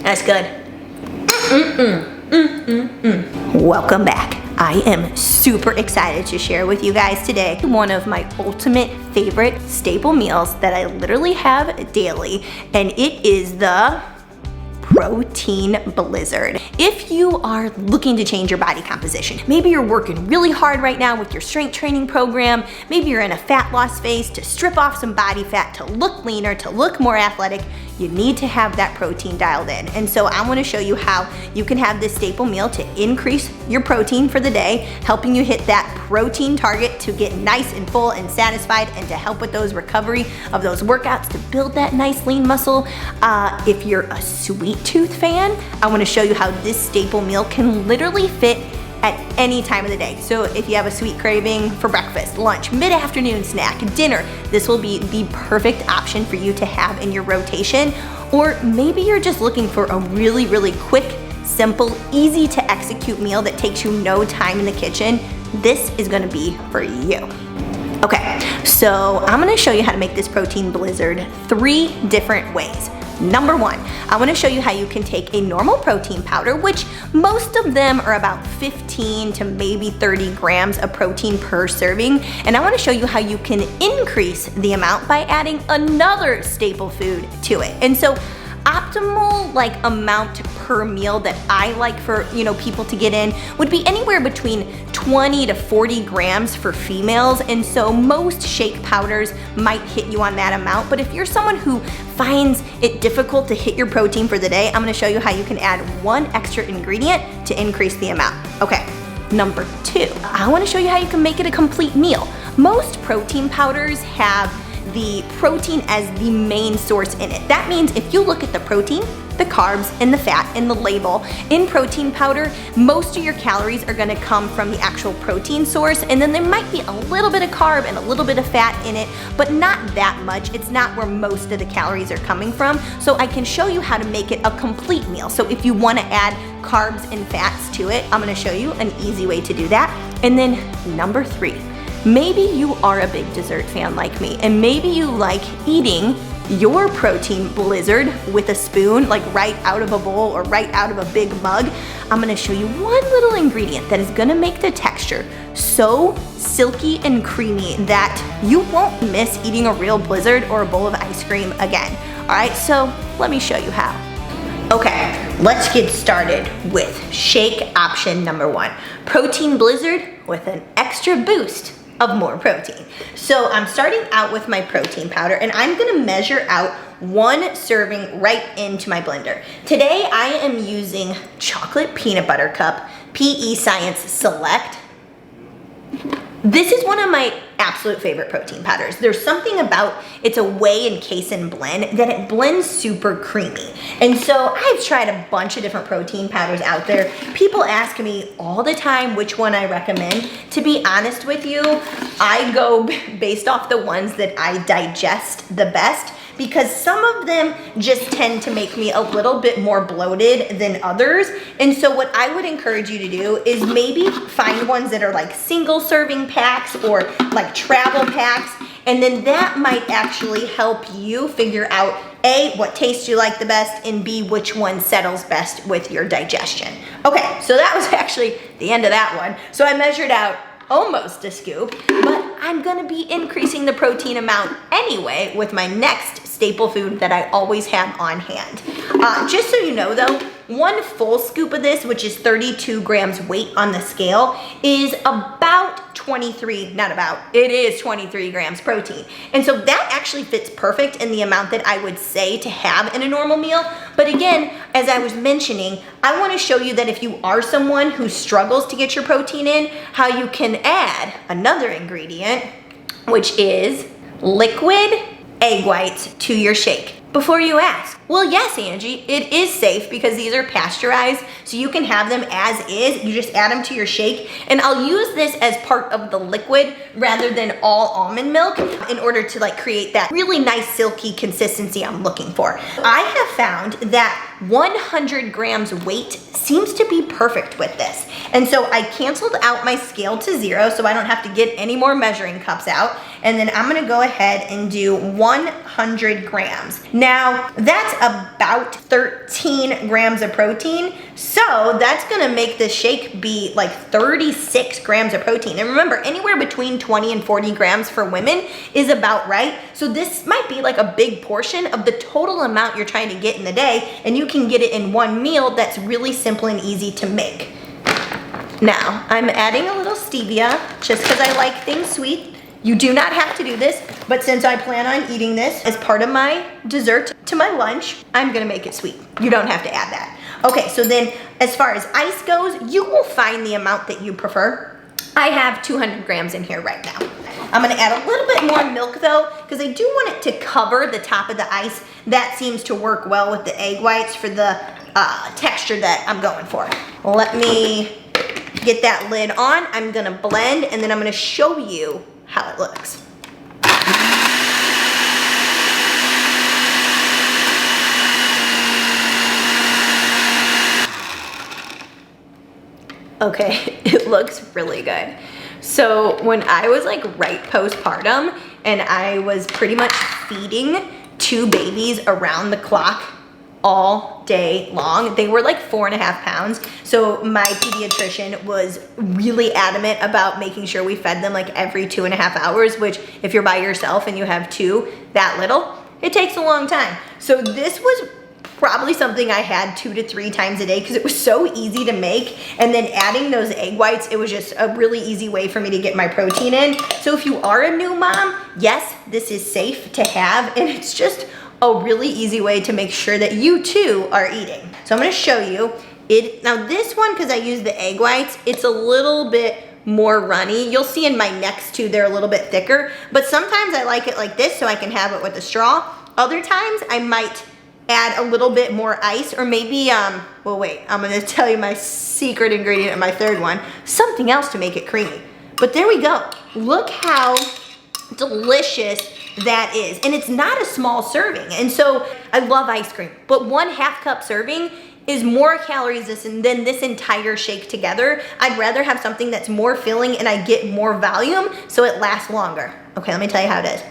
That's good. Welcome back. I am super excited to share with you guys today one of my ultimate favorite staple meals that I literally have daily, and it is the protein blizzard. If you are looking to change your body composition, maybe you're working really hard right now with your strength training program, maybe you're in a fat loss phase to strip off some body fat, to look leaner, to look more athletic, you need to have that protein dialed in. And so I want to show you how you can have this staple meal to increase your protein for the day, helping you hit that protein target to get nice and full and satisfied, and to help with those recovery of those workouts to build that nice lean muscle. If you're a sweet tooth fan, I want to show you how this staple meal can literally fit at any time of the day. So if you have a sweet craving for breakfast, lunch, mid-afternoon snack, dinner, this will be the perfect option for you to have in your rotation. Or maybe you're just looking for a really, really quick, simple, easy to execute meal that takes you no time in the kitchen. This is gonna be for you. Okay, so I'm gonna show you how to make this protein blizzard 3 different ways. Number 1, I want to show you how you can take a normal protein powder, which most of them are about 15 to maybe 30 grams of protein per serving, and I want to show you how you can increase the amount by adding another staple food to it. And so optimal amount per meal that I like for people to get in would be anywhere between 20 to 40 grams for females, and so most shake powders might hit you on that amount. But if you're someone who finds it difficult to hit your protein for the day, I'm going to show you how you can add 1 extra ingredient to increase the amount. Okay, number 2, I want to show you how you can make it a complete meal. Most protein powders have the protein as the main source in it. That means if you look at the protein, the carbs, and the fat in the label, in protein powder, most of your calories are gonna come from the actual protein source, and then there might be a little bit of carb and a little bit of fat in it, but not that much. It's not where most of the calories are coming from. So I can show you how to make it a complete meal. So if you wanna add carbs and fats to it, I'm gonna show you an easy way to do that. And then number 3, maybe you are a big dessert fan like me, and maybe you like eating your protein blizzard with a spoon, like right out of a bowl or right out of a big mug. I'm gonna show you 1 little ingredient that is gonna make the texture so silky and creamy that you won't miss eating a real blizzard or a bowl of ice cream again. All right, so let me show you how. Okay, let's get started with shake option number 1. Protein blizzard with an extra boost of more protein. So I'm starting out with my protein powder, and I'm gonna measure out 1 serving right into my blender. Today I am using chocolate peanut butter cup PE Science Select. This is one of my absolute favorite protein powders. There's something about it's a weigh and case and blend that it blends super creamy. And so I've tried a bunch of different protein powders out there. People ask me all the time which one I recommend. To be honest with you, I go based off the ones that I digest the best, because some of them just tend to make me a little bit more bloated than others. And so what I would encourage you to do is maybe find ones that are like single serving packs or like travel packs, and then that might actually help you figure out A, what taste you like the best, and B, which one settles best with your digestion. Okay, so that was actually the end of that one. So I measured out almost a scoop, but I'm gonna be increasing the protein amount anyway with my next staple food that I always have on hand. Just so you know though, 1 full scoop of this, which is 32 grams weight on the scale, is about it is 23 grams protein. And so that actually fits perfect in the amount that I would say to have in a normal meal. But again, as I was mentioning, I want to show you that if you are someone who struggles to get your protein in, how you can add another ingredient, which is liquid egg whites to your shake. Before you ask, well, yes, Angie, it is safe because these are pasteurized, so you can have them as is. You just add them to your shake, and I'll use this as part of the liquid rather than all almond milk in order to create that really nice silky consistency I'm looking for. I have found that 100 grams weight seems to be perfect with this. And so I canceled out my scale to 0 so I don't have to get any more measuring cups out. And then I'm gonna go ahead and do 100 grams. Now, that's about 13 grams of protein. So that's gonna make the shake be like 36 grams of protein. And remember, anywhere between 20 and 40 grams for women is about right. So this might be like a big portion of the total amount you're trying to get in the day, and you can get it in one meal that's really simple and easy to make. Now, I'm adding a little stevia just because I like things sweet. You do not have to do this, but since I plan on eating this as part of my dessert to my lunch, I'm gonna make it sweet. You don't have to add that. Okay, so then as far as ice goes, you will find the amount that you prefer. I have 200 grams in here right now. I'm gonna add a little bit more milk though, because I do want it to cover the top of the ice. That seems to work well with the egg whites for the texture that I'm going for. Let me get that lid on. I'm gonna blend, and then I'm gonna show you how it looks. Okay, it looks really good. So when I was like right postpartum and I was pretty much feeding 2 babies around the clock all day long, they were like 4.5 pounds. So my pediatrician was really adamant about making sure we fed them like every 2.5 hours, which if you're by yourself and you have 2 that little, it takes a long time. So this was probably something I had 2 to 3 times a day because it was so easy to make. And then adding those egg whites, it was just a really easy way for me to get my protein in. So if you are a new mom, yes, this is safe to have, and it's just a really easy way to make sure that you too are eating. So I'm gonna show you it. Now this one, because I use the egg whites, it's a little bit more runny. You'll see in my next 2, they're a little bit thicker, but sometimes I like it like this so I can have it with a straw. Other times I might add a little bit more ice, or maybe, well wait, I'm gonna tell you my secret ingredient in my 3rd one, something else to make it creamy. But there we go. Look how delicious that is. And it's not a small serving. And so I love ice cream, but 1/2 cup serving is more calories than this entire shake together. I'd rather have something that's more filling and I get more volume so it lasts longer. Okay, let me tell you how it is.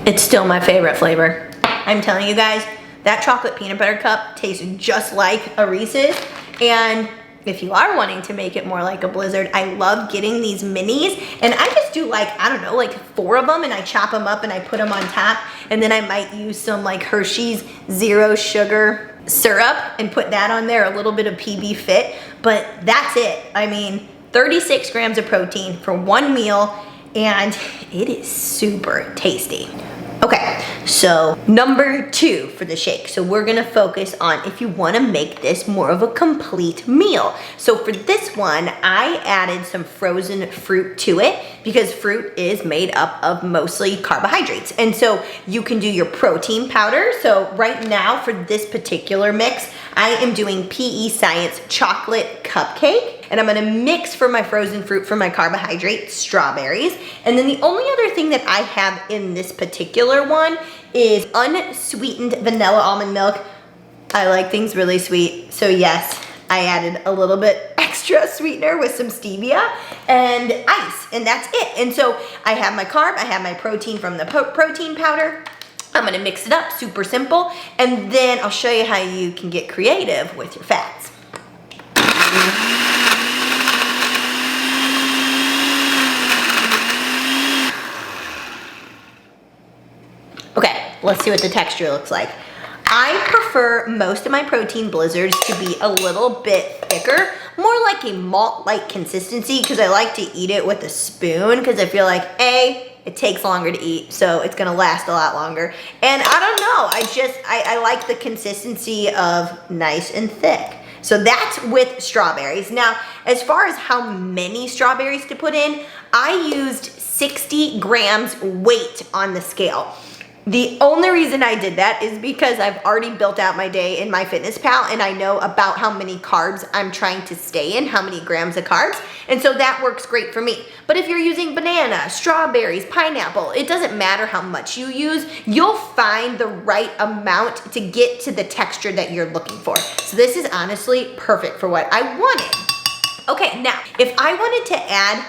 It's still my favorite flavor. I'm telling you guys, that chocolate peanut butter cup tastes just like a Reese's. And if you are wanting to make it more like a Blizzard, I love getting these minis, and I just do like, I don't know, like 4 of them, and I chop them up and I put them on top, and then I might use some like Hershey's zero sugar syrup and put that on there, a little bit of PB Fit, but that's it. I mean, 36 grams of protein for 1 meal, and it is super tasty. Okay, so number 2 for the shake. So we're gonna focus on if you wanna make this more of a complete meal. So for this one, I added some frozen fruit to it because fruit is made up of mostly carbohydrates. And so you can do your protein powder. So right now for this particular mix, I am doing PE Science chocolate cupcake. And I'm gonna mix for my frozen fruit for my carbohydrate, strawberries. And then the only other thing that I have in this particular one is unsweetened vanilla almond milk. I like things really sweet, so yes, I added a little bit extra sweetener with some stevia and ice, and that's it. And so I have my carb, I have my protein from the protein powder. I'm gonna mix it up, super simple, and then I'll show you how you can get creative with your fats. Okay, let's see what the texture looks like. I prefer most of my protein blizzards to be a little bit thicker, more like a malt-like consistency, because I like to eat it with a spoon, because I feel like, A, it takes longer to eat, so it's gonna last a lot longer. And I don't know, I like the consistency of nice and thick. So that's with strawberries. Now, as far as how many strawberries to put in, I used 60 grams weight on the scale. The only reason I did that is because I've already built out my day in MyFitnessPal and I know about how many carbs I'm trying to stay in, how many grams of carbs, and so that works great for me. But if you're using banana, strawberries, pineapple, it doesn't matter how much you use, you'll find the right amount to get to the texture that you're looking for. So this is honestly perfect for what I wanted. Okay, now, if I wanted to add,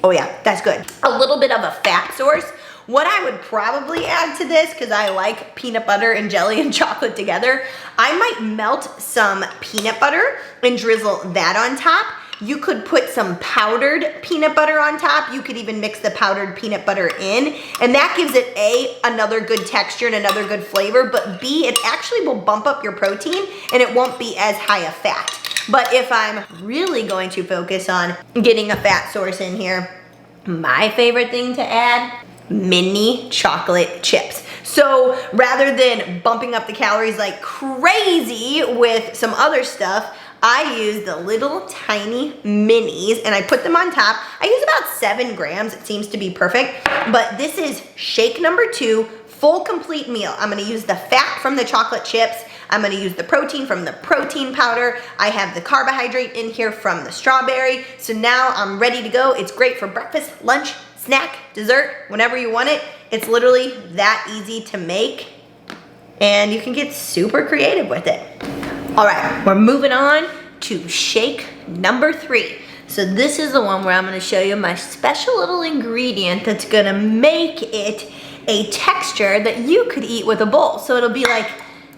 oh yeah, that's good, a little bit of a fat source, what I would probably add to this, because I like peanut butter and jelly and chocolate together, I might melt some peanut butter and drizzle that on top. You could put some powdered peanut butter on top. You could even mix the powdered peanut butter in, and that gives it A, another good texture and another good flavor, but B, it actually will bump up your protein and it won't be as high a fat. But if I'm really going to focus on getting a fat source in here, my favorite thing to add, mini chocolate chips. So rather than bumping up the calories like crazy with some other stuff, I use the little tiny minis and I put them on top. I use about 7 grams, it seems to be perfect. But this is shake number 2, full complete meal. I'm gonna use the fat from the chocolate chips. I'm gonna use the protein from the protein powder. I have the carbohydrate in here from the strawberry. So now I'm ready to go. It's great for breakfast, lunch, snack, dessert, whenever you want it. It's literally that easy to make and you can get super creative with it. All right, we're moving on to shake number 3. So this is the one where I'm gonna show you my special little ingredient that's gonna make it a texture that you could eat with a bowl. So it'll be like,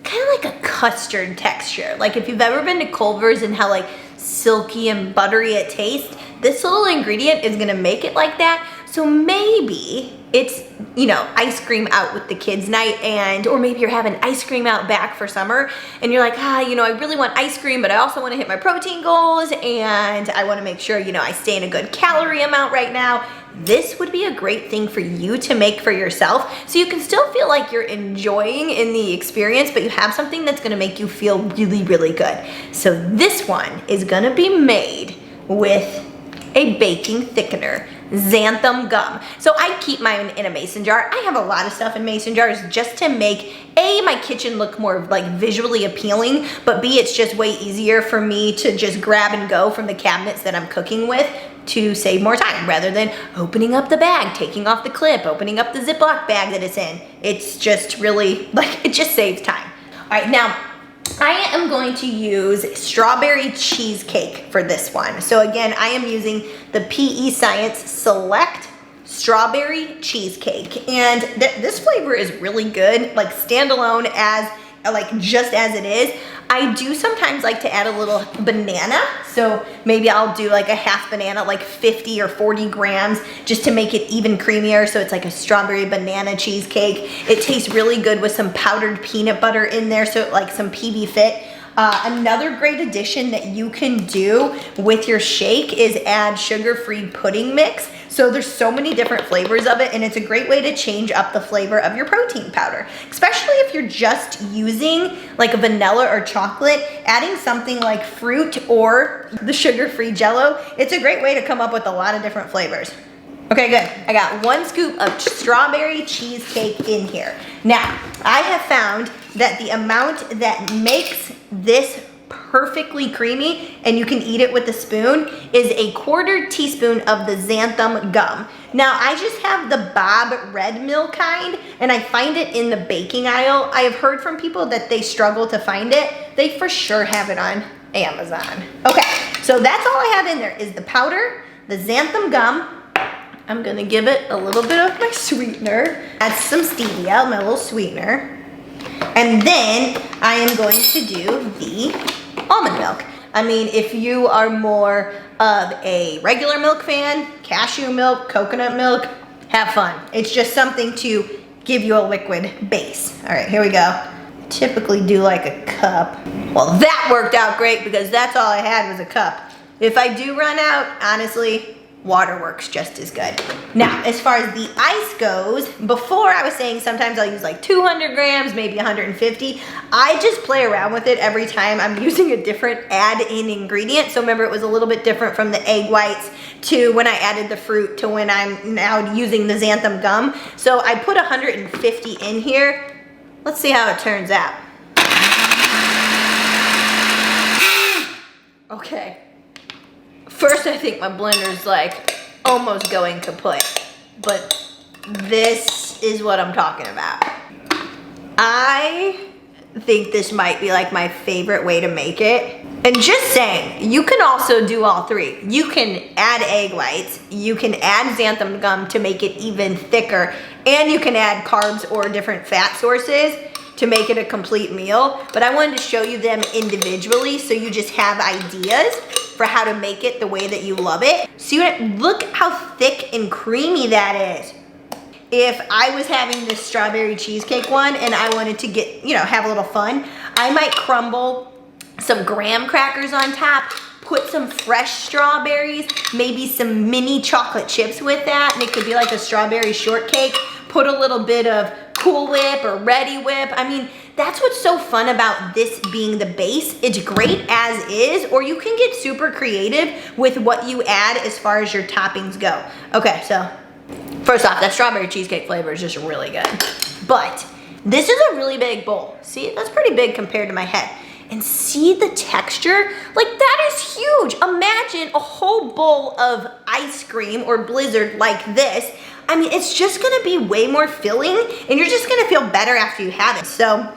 kind of like a custard texture. Like if you've ever been to Culver's and how like silky and buttery it tastes, this little ingredient is gonna make it like that. So maybe it's, you know, ice cream out with the kids night, and or maybe you're having ice cream out back for summer and you're like, you know, I really want ice cream, but I also want to hit my protein goals and I want to make sure, you know, I stay in a good calorie amount right now. This would be a great thing for you to make for yourself so you can still feel like you're enjoying in the experience, but you have something that's gonna make you feel really, really good. So this one is gonna be made with a baking thickener, xanthan gum. So I keep mine in a mason jar. I have a lot of stuff in mason jars just to make A, my kitchen look more like visually appealing, but B, it's just way easier for me to just grab and go from the cabinets that I'm cooking with to save more time rather than opening up the bag, taking off the clip, opening up the Ziploc bag that it's in. It's just really, like, it just saves time. All right, now, I am going to use strawberry cheesecake for this one. So again, I am using the PE Science Select Strawberry Cheesecake. And this flavor is really good, like standalone as, like just as it is. I do sometimes like to add a little banana. So maybe I'll do like a half banana, like 50 or 40 grams, just to make it even creamier. So it's like a strawberry banana cheesecake. It tastes really good with some powdered peanut butter in there. So like some PB Fit. Another great addition that you can do with your shake is add sugar-free pudding mix. So there's so many different flavors of it, and it's a great way to change up the flavor of your protein powder. Especially if you're just using like a vanilla or chocolate, adding something like fruit or the sugar-free Jell-O, it's a great way to come up with a lot of different flavors. Okay, good. I got 1 scoop of strawberry cheesecake in here. Now, I have found that the amount that makes this perfectly creamy, and you can eat it with a spoon, is a 1/4 teaspoon of the xanthan gum. Now, I just have the Bob Red Mill kind, and I find it in the baking aisle. I have heard from people that they struggle to find it. They for sure have it on Amazon. Okay, so that's all I have in there is the powder, the xanthan gum. I'm gonna give it a little bit of my sweetener, add some stevia, my little sweetener, and then I am going to do the almond milk. I mean, if you are more of a regular milk fan, cashew milk, coconut milk, have fun. It's just something to give you a liquid base. All right, here we go. Typically do like a cup. Well, that worked out great because that's all I had was a cup. If I do run out, honestly, water works just as good. Now, as far as the ice goes, before I was saying sometimes I'll use like 200 grams, maybe 150. I just play around with it every time I'm using a different add-in ingredient. So remember, it was a little bit different from the egg whites to when I added the fruit to when I'm now using the xanthan gum. So I put 150 in here. Let's see how it turns out. Okay. First, I think my blender's like almost going kaput, but this is what I'm talking about. I think this might be like my favorite way to make it. And just saying, you can also do all three. You can add egg whites, you can add xanthan gum to make it even thicker, and you can add carbs or different fat sources to make it a complete meal. But I wanted to show you them individually so you just have ideas for how to make it the way that you love it. See what, look how thick and creamy that is. If I was having this strawberry cheesecake one and I wanted to get, you know, have a little fun, I might crumble some graham crackers on top, put some fresh strawberries, maybe some mini chocolate chips with that, and it could be like a strawberry shortcake. Put a little bit of Cool Whip or Ready Whip. I mean, that's what's so fun about this being the base. It's great as is, or you can get super creative with what you add as far as your toppings go. Okay, so first off, that strawberry cheesecake flavor is just really good. But this is a really big bowl. See, that's pretty big compared to my head. And see the texture? Like, that is huge. Imagine a whole bowl of ice cream or Blizzard like this. I mean, it's just gonna be way more filling and you're just gonna feel better after you have it. So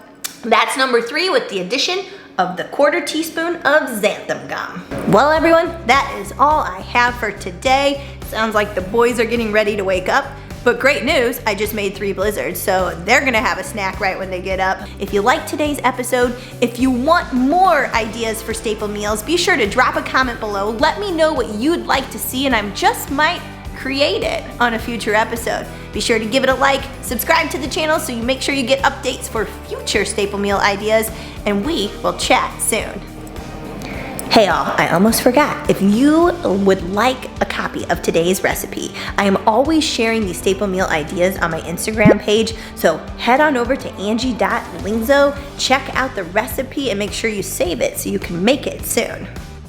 that's number 3 with the addition of the 1/4 teaspoon of xanthan gum. Well, everyone, that is all I have for today. Sounds like the boys are getting ready to wake up. But great news, I just made 3 blizzards, so they're gonna have a snack right when they get up. If you liked today's episode, if you want more ideas for staple meals, be sure to drop a comment below. Let me know what you'd like to see, and I just might create it on a future episode. Be sure to give it a like, subscribe to the channel so you make sure you get updates for future staple meal ideas, and we will chat soon. Hey all, I almost forgot. If you would like a copy of today's recipe, I am always sharing these staple meal ideas on my Instagram page, so head on over to angie.lingzo, check out the recipe, and make sure you save it so you can make it soon.